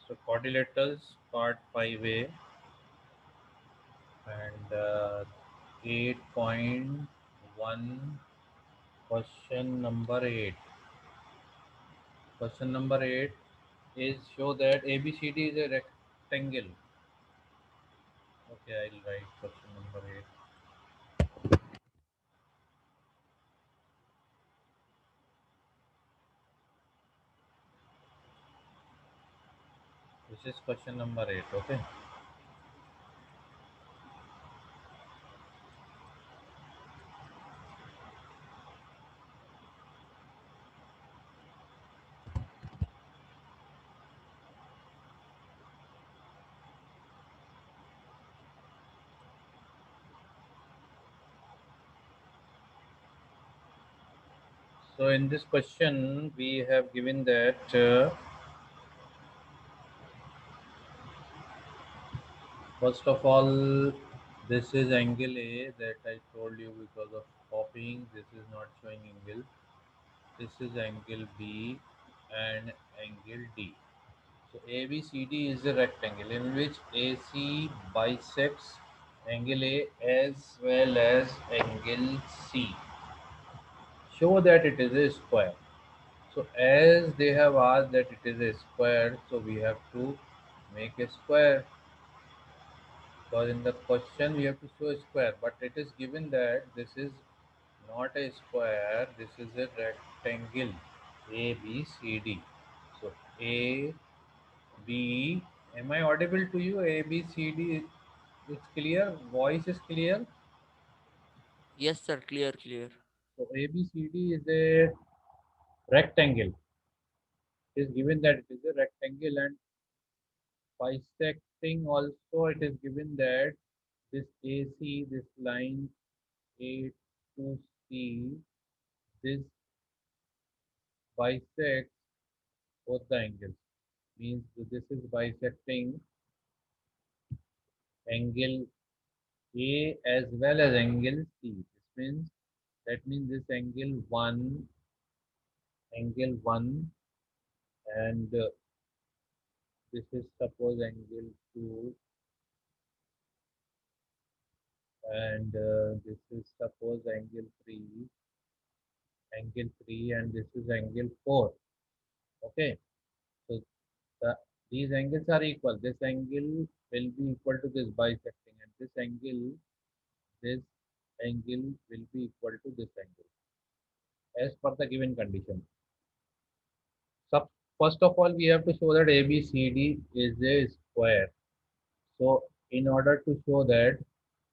So quadrilaterals part 5A and 8.1 question number 8. Question number 8 is show that ABCD is a rectangle. Okay, I'll write question number 8. This is question number 8. Okay. So in this question we have given that first of all, this is angle A that I told you because of copying. This is not showing angle. This is angle B and angle D. So ABCD is a rectangle in which AC bisects angle A as well as angle C. Show that it is a square. So as they have asked that it is a square, so we have to make a square. Because in the question we have to show a square, but it is given that this is not a square, this is a rectangle ABCD. So A B, am I audible to you? ABCD, it's clear, voice is clear. Yes, sir. Clear, clear. So ABCD is a rectangle. It is given that it is a rectangle, and bisecting also it is given that this AC, this line A to C, this bisects both the angles. Means this is bisecting angle A as well as angle C. This means that means this angle 1 and this is suppose angle 2 and this is suppose angle 3 and this is angle 4. Okay. So the, these angles are equal. This angle will be equal to this bisecting, and this angle will be equal to this angle as per the given condition. So first of all, we have to show that ABCD is a square. So in order to show that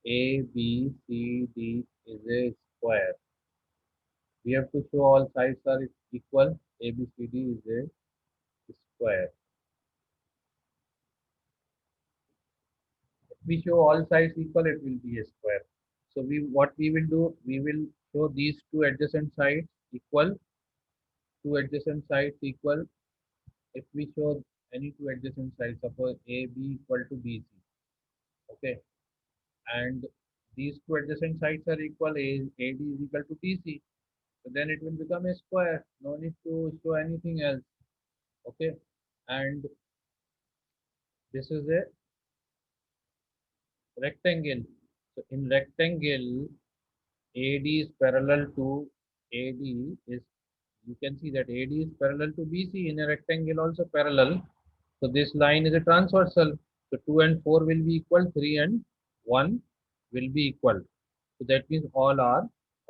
ABCD is a square, we have to show all sides are equal. ABCD is a square. If we show all sides equal, it will be a square. So what we will do, we will show these two adjacent sides equal, two adjacent sides equal. If we show any two adjacent sides, suppose AB equal to BC, okay, and these two adjacent sides are equal, AD is equal to BC, so then it will become a square. No need to show anything else, okay. And this is a rectangle. So in rectangle, AD is parallel to AD is, you can see that AD is parallel to BC in a rectangle also parallel. So this line is a transversal. So 2 and 4 will be equal, 3 and 1 will be equal. So that means all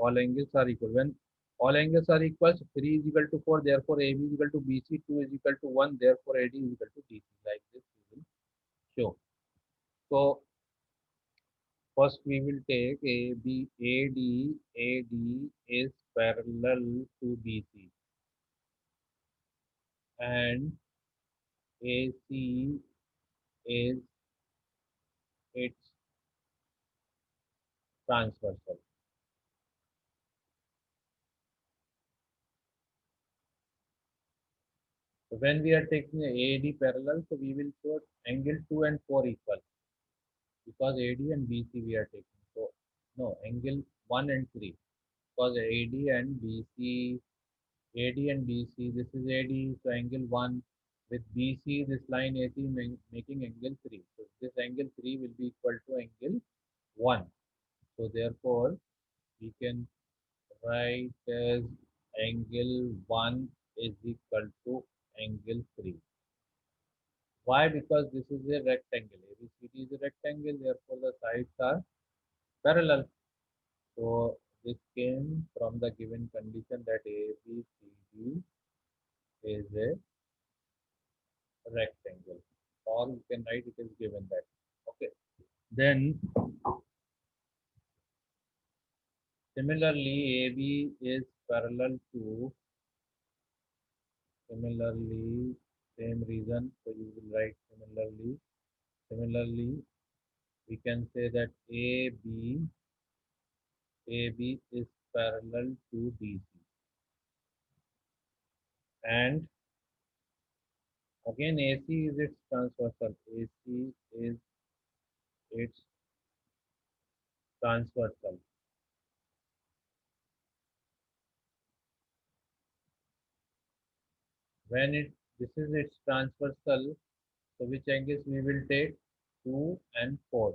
angles are equal. When all angles are equal, so 3 is equal to 4, therefore AB is equal to BC, 2 is equal to 1, therefore AD is equal to DC. Like this we will show. So first we will take AD is parallel to BC and AC is its transversal. So when we are taking AD parallel, so we will show angle 2 and 4 equal because AD and BC we are taking. So no, angle 1 and 3 because AD and BC, this is AD, so angle 1 With BC, this line AC making angle 3. So this angle 3 will be equal to angle 1. So therefore, we can write as angle 1 is equal to angle 3. Why? Because this is a rectangle. ABCD is a rectangle, therefore the sides are parallel. So this came from the given condition that ABCD is a rectangle, or you can write it is given that. Okay. Then similarly, AB is parallel to similarly same reason. So you will write similarly. Similarly, we can say that AB is parallel to DC, and again AC is its transversal. AC is its transversal. When this is its transversal, so which angles we will take? 2 and 4.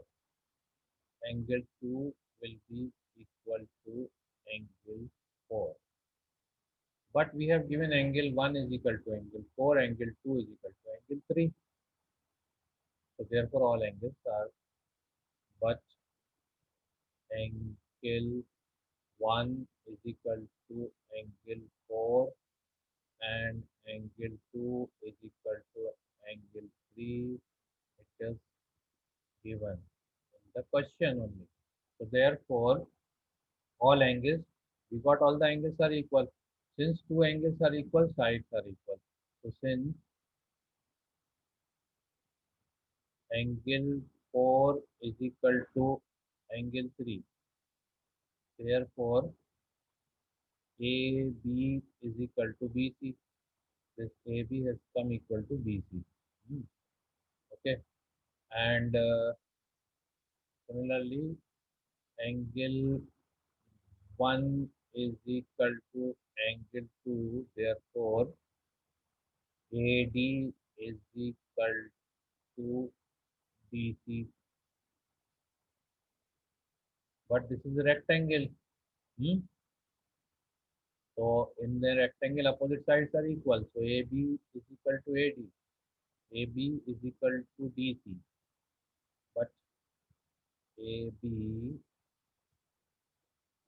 Angle 2 will be equal to angle 4. But we have given angle 1 is equal to angle 4, angle 2 is equal to angle 3. So therefore all angles are, but angle 1 is equal to angle 4 and angle 2 is equal to angle 3. It is given in the question only. So therefore all angles, we got all the angles are equal. Since two angles are equal, sides are equal. So since angle 4 is equal to angle 3, therefore AB is equal to BC. This AB has come equal to BC. Hmm, okay. And similarly, angle 1 is equal to angle 2. Therefore, AD is equal to BC. But this is a rectangle. Hmm? So in the rectangle, opposite sides are equal. So AB is equal to AD. AB is equal to DC. But AB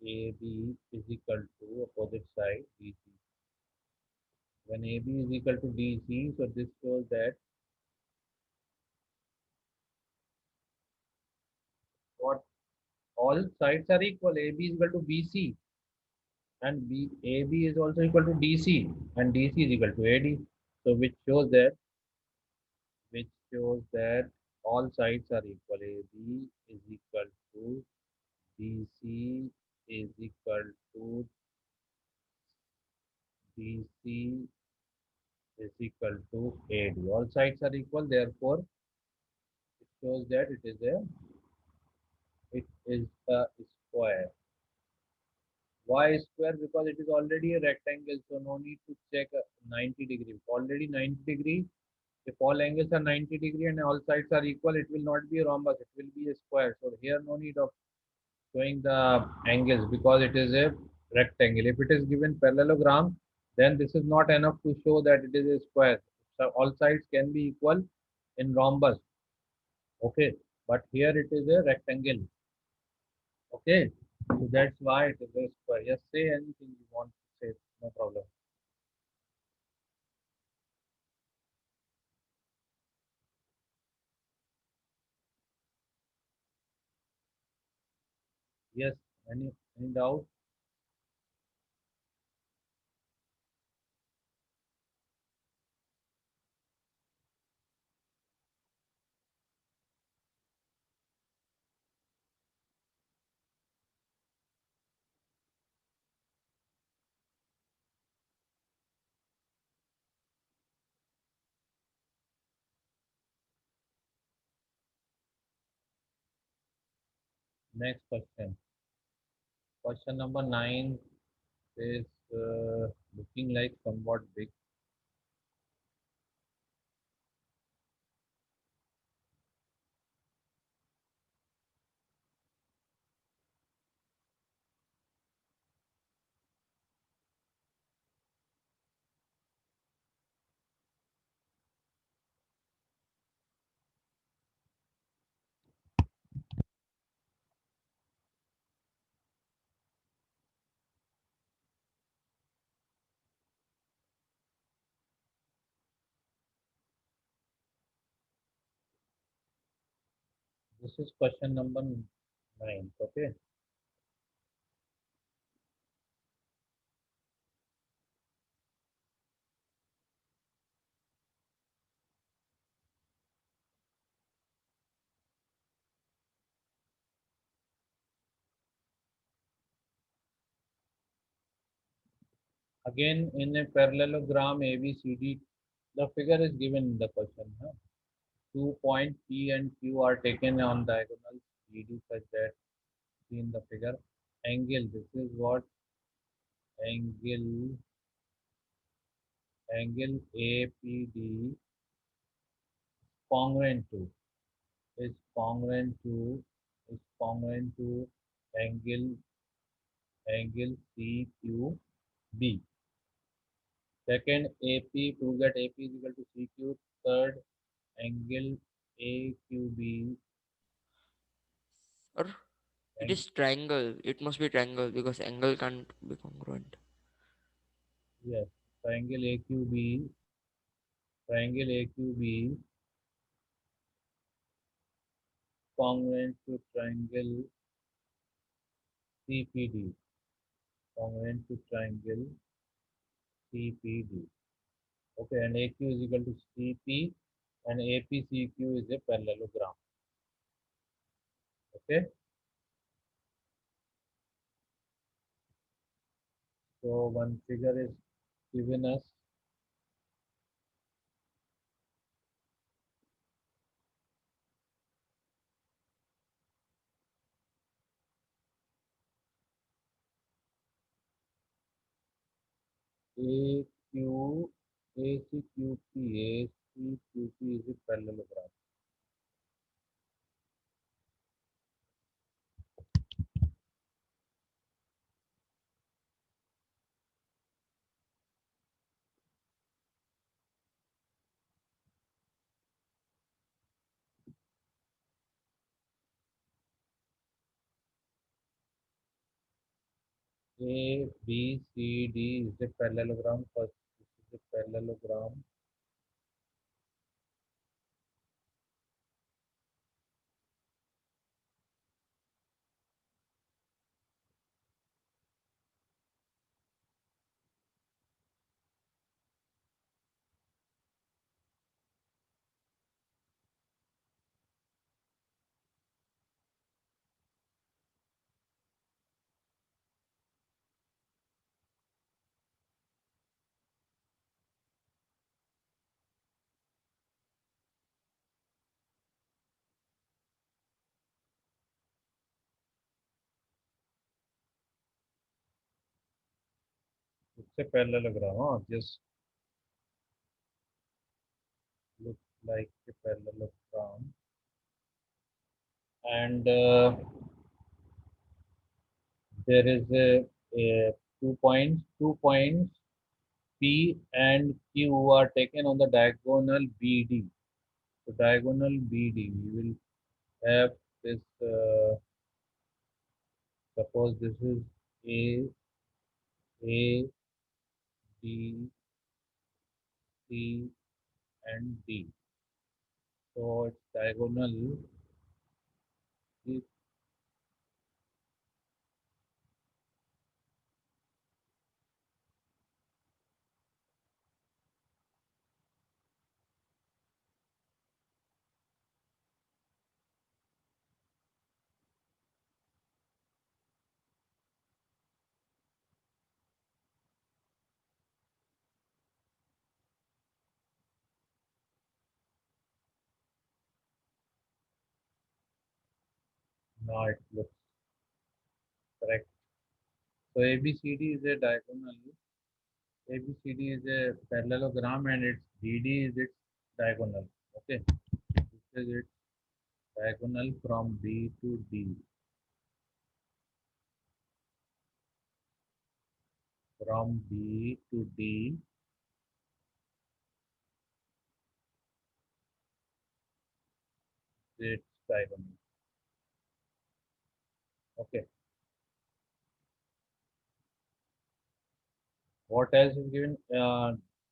AB is equal to opposite side DC. When AB is equal to DC, so this shows that what all sides are equal. AB is equal to BC and AB is also equal to DC and DC is equal to AD. So which shows that all sides are equal. AB is equal to BC is equal to DC is equal to AD. All sides are equal, therefore it shows that it is a square. Why square? Because it is already a rectangle, so no need to check 90 degree. Already 90 degree. If all angles are 90 degree and all sides are equal, it will not be a rhombus. It will be a square. So here no need of showing the angles because it is a rectangle. If it is given parallelogram, then this is not enough to show that it is a square. So all sides can be equal in rhombus. Okay, but here it is a rectangle. Okay, so that's why it is a square. Just say anything you want to say, no problem. Yes, any doubt? Next question. Question number 9 is looking like somewhat big. This is question number 9. Okay. Again, in a parallelogram ABCD, the figure is given in the question. Huh? 2 points P and Q are taken on diagonals BD such that see in the figure angle. This is what angle angle APD congruent to is congruent to is congruent to angle angle CQB. Second, AP prove that AP is equal to CQ. Third, angle AQB. Or it ang- is triangle. It must be triangle because angle can't be congruent. yes, triangle AQB, triangle AQB congruent to triangle CPD, congruent to triangle CPD. Okay, and AQ is equal to CP, and APCQ is a parallelogram. Okay, so one figure is given us AQ, ACQP, ACQP is a parallelogram. A, B, C, D is a parallelogram. First, this is a parallelogram. It's a parallelogram. Huh? Just looks like a parallelogram. And there is a 2 points P and Q are taken on the diagonal BD. So diagonal BD, we will have this. Suppose this is A, A, B, C, and D. So its diagonal is now it looks correct. So ABCD is a diagonal. ABCD is a parallelogram, and its DD is its diagonal. Okay, this is its diagonal from B to D, from B to D, its diagonal. Okay, what else is given?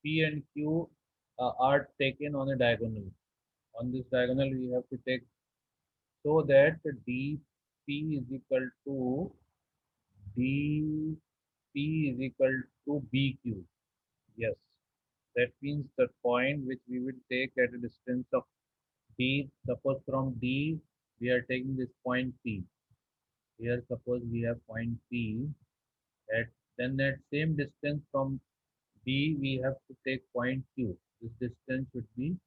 P and Q are taken on a diagonal. On this diagonal, we have to take so that dp is equal to dp is equal to bq. Yes, that means the point which we will take at a distance of d. Suppose from d we are taking this point p. Here suppose we have point p. At then at same distance from d we have to take point q. This distance should be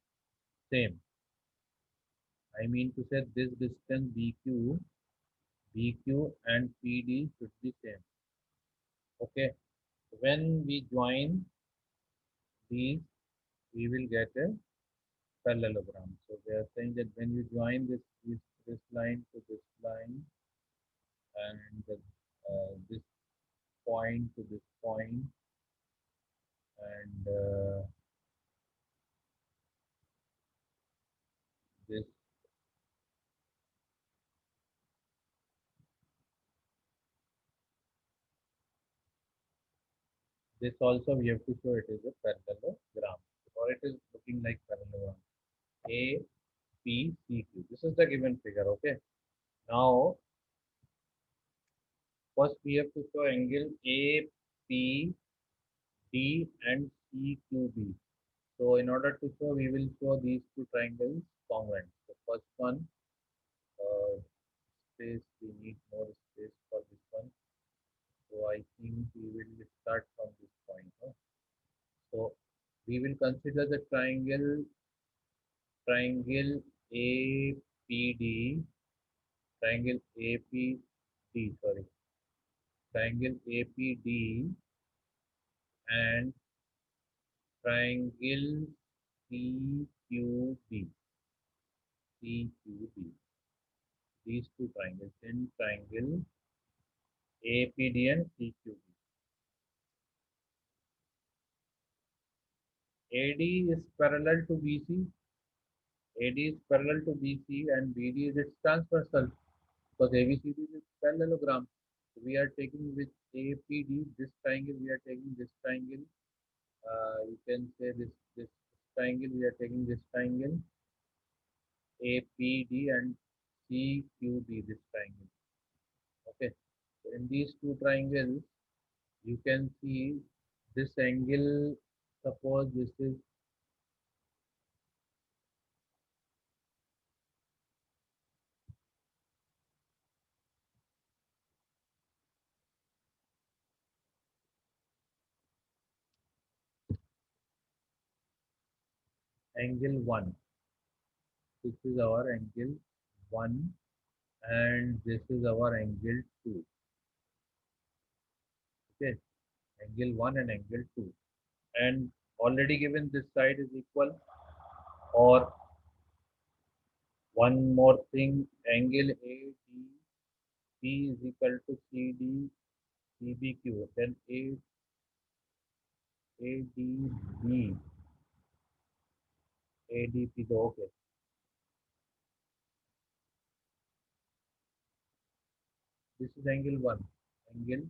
same. I mean to say this distance BQ and PD should be same. Okay. When we join these, we will get a parallelogram. So they are saying that when you join this line to this line and this point to this point and this this also we have to show it is a parallelogram or it is looking like parallelogram. A P C Q. This is the given figure. Okay. Now first we have to show angle A P D and CQB. So in order to show, we will show these two triangles congruent. The first one, uh, space, we need more space for this one. So I think we will start from this point. Huh? So we will consider the triangle APD, triangle APD, sorry, triangle APD and triangle CQB. CQB. These two triangles in triangle APD and CQB. AD is parallel to BC. AD is parallel to BC and BD is its transversal because ABCD is its parallelogram. So we are taking with APD this triangle. We are taking this triangle. You can say this triangle. We are taking this triangle APD and CQB this triangle. Okay. So in these two triangles, you can see this angle. Suppose this is angle 1. This is our angle 1 and this is our angle 2. Okay, angle 1 and angle 2. And already given this side is equal, or one more thing, angle ADP is equal to CD CBQ. Then ADB ADP. Okay, this is angle 1, angle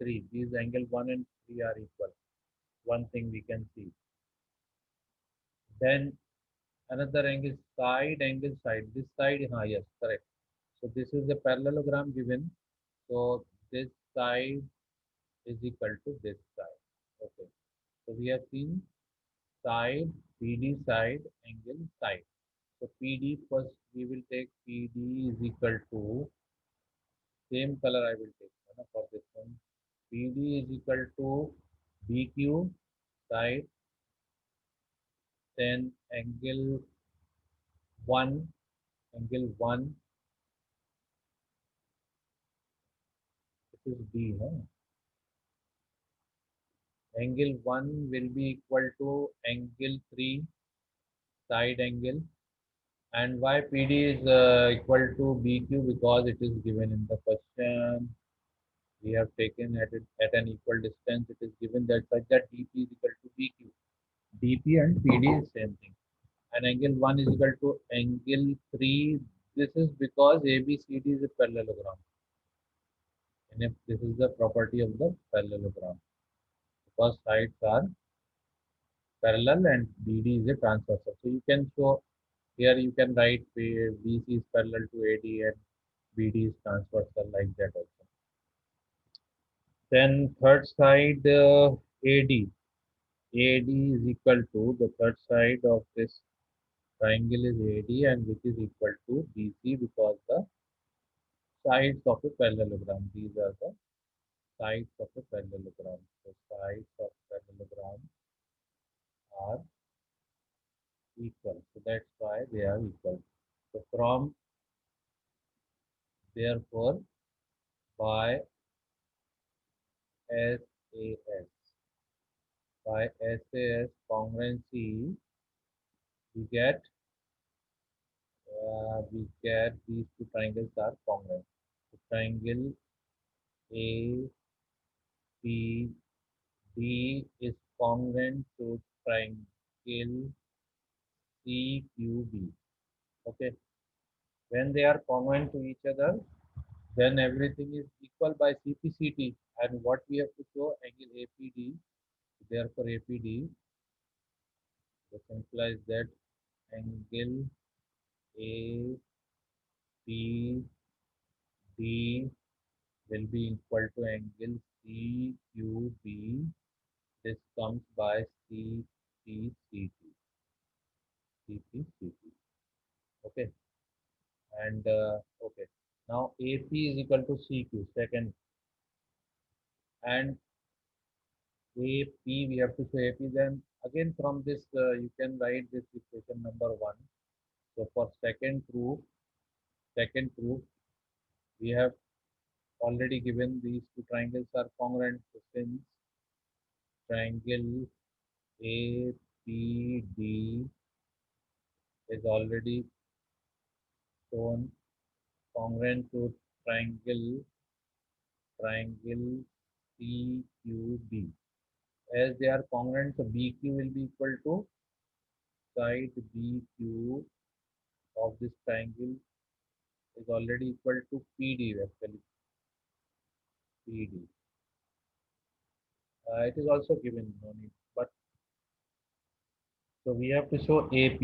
3. These angle 1 and 3 are equal. One thing we can see. Then another angle side. This side, yes, correct. So this is the parallelogram given. So this side is equal to this side. Okay. So we have seen side, PD side, angle side. So PD first we will take PD is equal to same color I will take for this one. PD is equal to BQ side, then one, angle one, this is B, huh? Angle 1 will be equal to angle 3 side angle. And why PD is equal to BQ? Because it is given in the question. We have taken at an equal distance. It is given that such that DP is equal to BQ. DP and PD is same thing. And angle 1 is equal to angle 3. This is because ABCD is a parallelogram. And if this is the property of the parallelogram. Because sides are parallel and BD is a transversal. So you can show Here you can write BC is parallel to AD and BD is transversal like that also. Then third side AD. AD is equal to the third side of this triangle is AD and which is equal to BC because the sides of a parallelogram. These are the sides of a parallelogram. So sides of parallelogram are equal. So that's why they are equal. So from therefore by SAS by SAS congruency we get these two triangles are congruent. The triangle A P D is congruent to triangle CQB. Okay, when they are congruent to each other, then everything is equal by CPCT. And what we have to show angle APD. Therefore, APD, this implies that angle APD will be equal to angle CQB. This comes by CPCT. CPCT. Okay, and okay. Now AP is equal to CQ. Second, and AP, we have to show AP. Then again from this, you can write this equation number one. So for second proof, we have already given these two triangles are congruent. So since triangle APD is already shown congruent to triangle CQB. As they are congruent, so BQ will be equal to side BQ of this triangle is already equal to PD actually PD. It is also given no need, but so we have to show AP.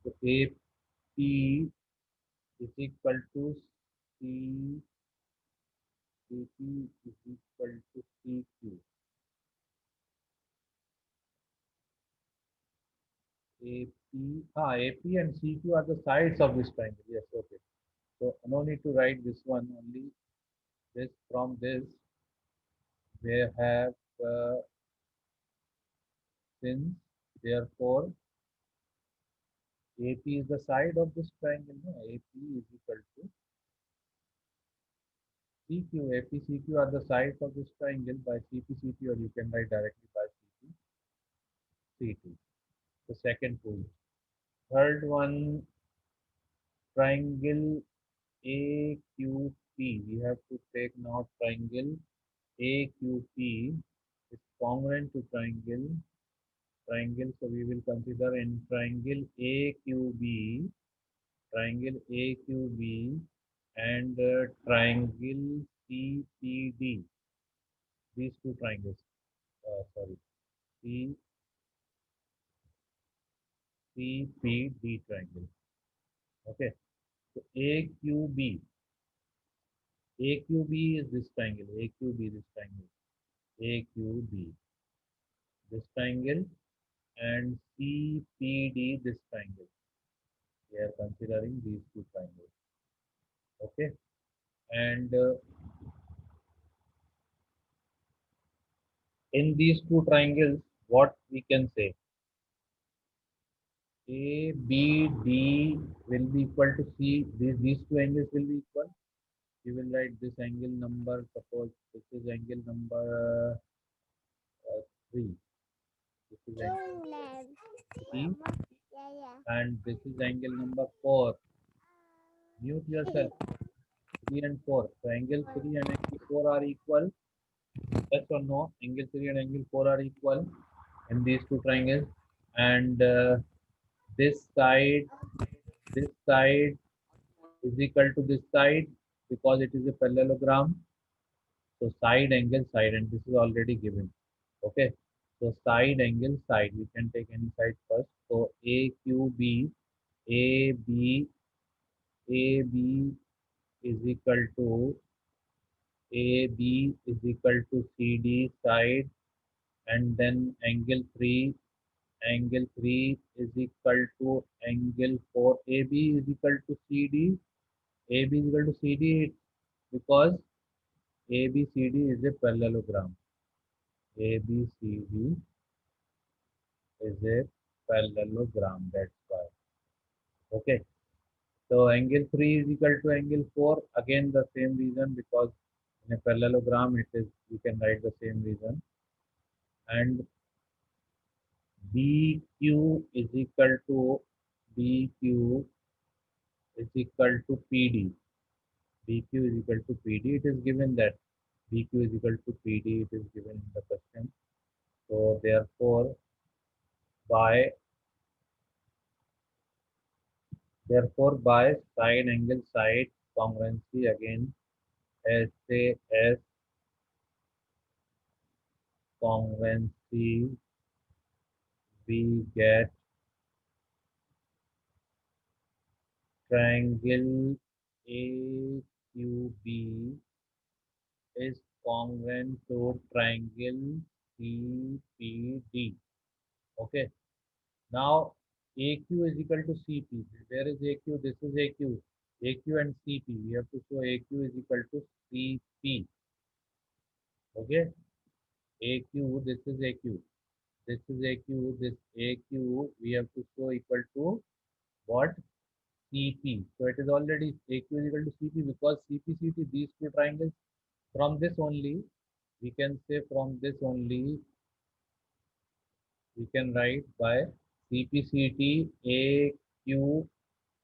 So AP is equal to C CP is equal to CQ. AP and CQ are the sides of this triangle. Yes, okay. So no need to write this one only. This from this they have since therefore AP is the side of this triangle. No? AP is equal to CQ. AP, CQ are the sides of this triangle by CP, or you can write directly by CP, C2. The second proof. Third one, triangle AQP. We have to take now triangle AQP is congruent to triangle. So we will consider in triangle AQB and triangle CPD. These two triangles. Sorry, C CPD triangle. Okay. So AQB is this triangle. AQB this triangle. AQB this triangle and CPD this triangle. We are considering these two triangles. Okay. And in these two triangles, what we can say? ABD will be equal to C. These two angles will be equal. We will write this angle number. Suppose this is angle number 3. This is angle number 3 and this is angle number 4. Mute yourself. 3 and 4. So angle 3 and angle 4 are equal. Yes or no? Angle 3 and angle 4 are equal in these two triangles. And this side, this side is equal to this side because it is a parallelogram. So side, and this is already given. Okay. So side, angle, side. We can take any side first. So AQB AB AB is equal to AB is equal to CD side, and then angle 3 is equal to angle 4. AB is equal to CD. AB is equal to CD because ABCD is a parallelogram. ABCD is a parallelogram. That's why. Okay. So angle 3 is equal to angle 4. Again, the same reason, because in a parallelogram, it is, you can write the same reason. And BQ is equal to BQ is equal to PD. BQ is equal to PD. It is given that BQ is equal to PD. It is given in the question. So by by side angle side congruency, again SAS congruency, we get triangle AQB is congruent to triangle CPD. Okay. Now AQ is equal to CP. Where is AQ? This is AQ. AQ and CP. We have to show AQ is equal to CP. Okay. AQ, this is AQ. This is AQ. This AQ we have to show equal to what? CP. So it is already AQ is equal to CP, because CPCT, these two triangles, from this only, we can say from this only, we can write by CPCT AQ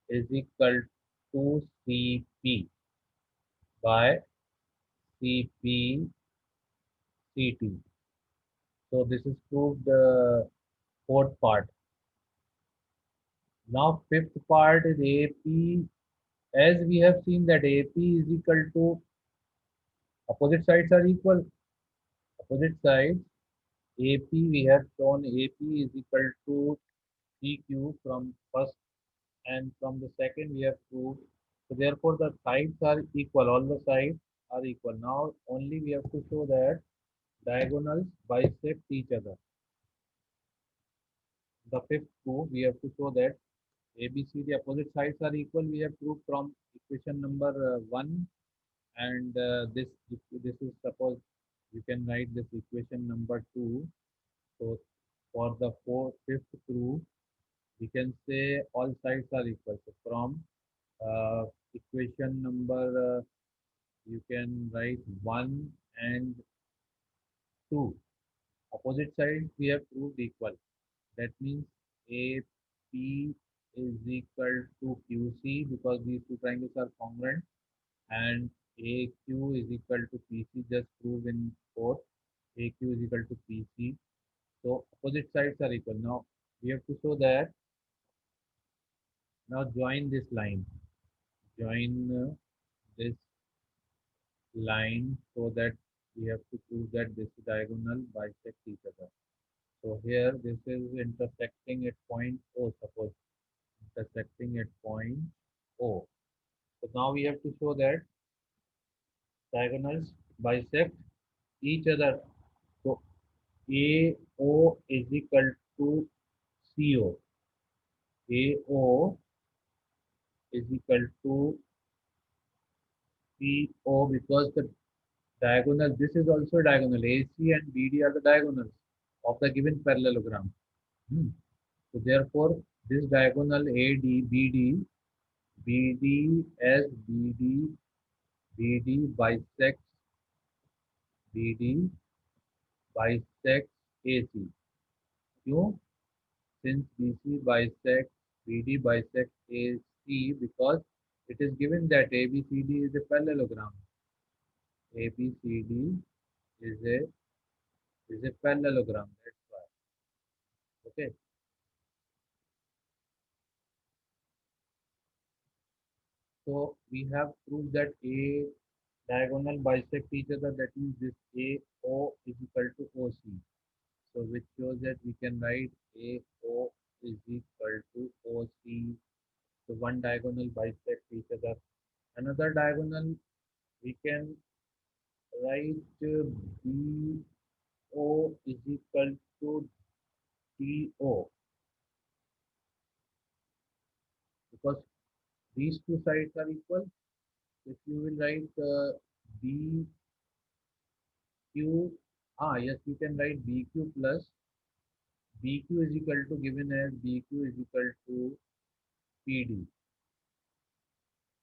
is equal to CP by CPCT. So this is proved the fourth part. Now fifth part is AP. As we have seen that AP is equal to, opposite sides are equal. Opposite sides AP, we have shown AP is equal to CQ from first, and from the second we have proved. So therefore the sides are equal. All the sides are equal. Now only we have to show that diagonals bisect each other. The fifth proof, we have to show that ABCD opposite sides are equal. We have proved from equation number 1, and this is, suppose you can write this equation number 2. So for the fifth proof, we can say all sides are equal. So from equation number, you can write 1 and 2. Opposite sides we have proved equal. That means AP is equal to QC, because these two triangles are congruent, and AQ is equal to PC, just prove in fourth. AQ is equal to PC. So opposite sides are equal. Now we have to show that. Now join this line. Join this line, so that we have to prove that this diagonal bisect each other. So here this is intersecting at point O, suppose intersecting at point O. So now we have to show that diagonals bisect each other. So AO is equal to CO. AO is equal to CO, because the diagonal, this is also diagonal. AC and BD are the diagonals of the given parallelogram. Hmm. So therefore, this diagonal AD, BD as BD bisects AC. क्यों? Since BC bisects BD bisects AC, because it is given that ABCD is a parallelogram. ABCD is a parallelogram. That's why. Okay. So we have proved that A diagonal bisect each other. That means this AO is equal to OC. So which shows that we can write AO is equal to OC one diagonal bisects each other. Another diagonal we can write BO is equal to DO, because these two sides are equal. If you will write BQ, yes, you can write BQ plus BQ is equal to, given as BQ is equal to PD.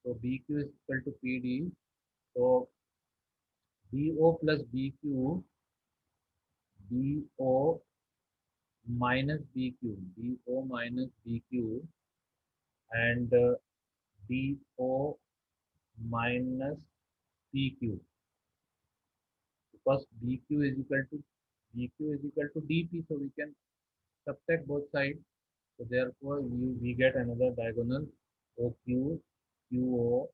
So BQ is equal to PD. So BO plus BQ, BO minus BQ, BO minus BQ, and DO minus PQ, because BQ is equal to DP, so we can subtract both sides. So therefore, we get another diagonal OQ, QO,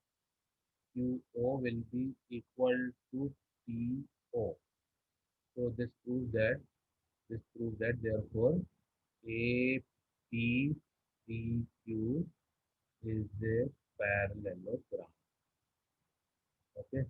QO will be equal to TO. So this proves that therefore APPQ is a parallelogram. Okay.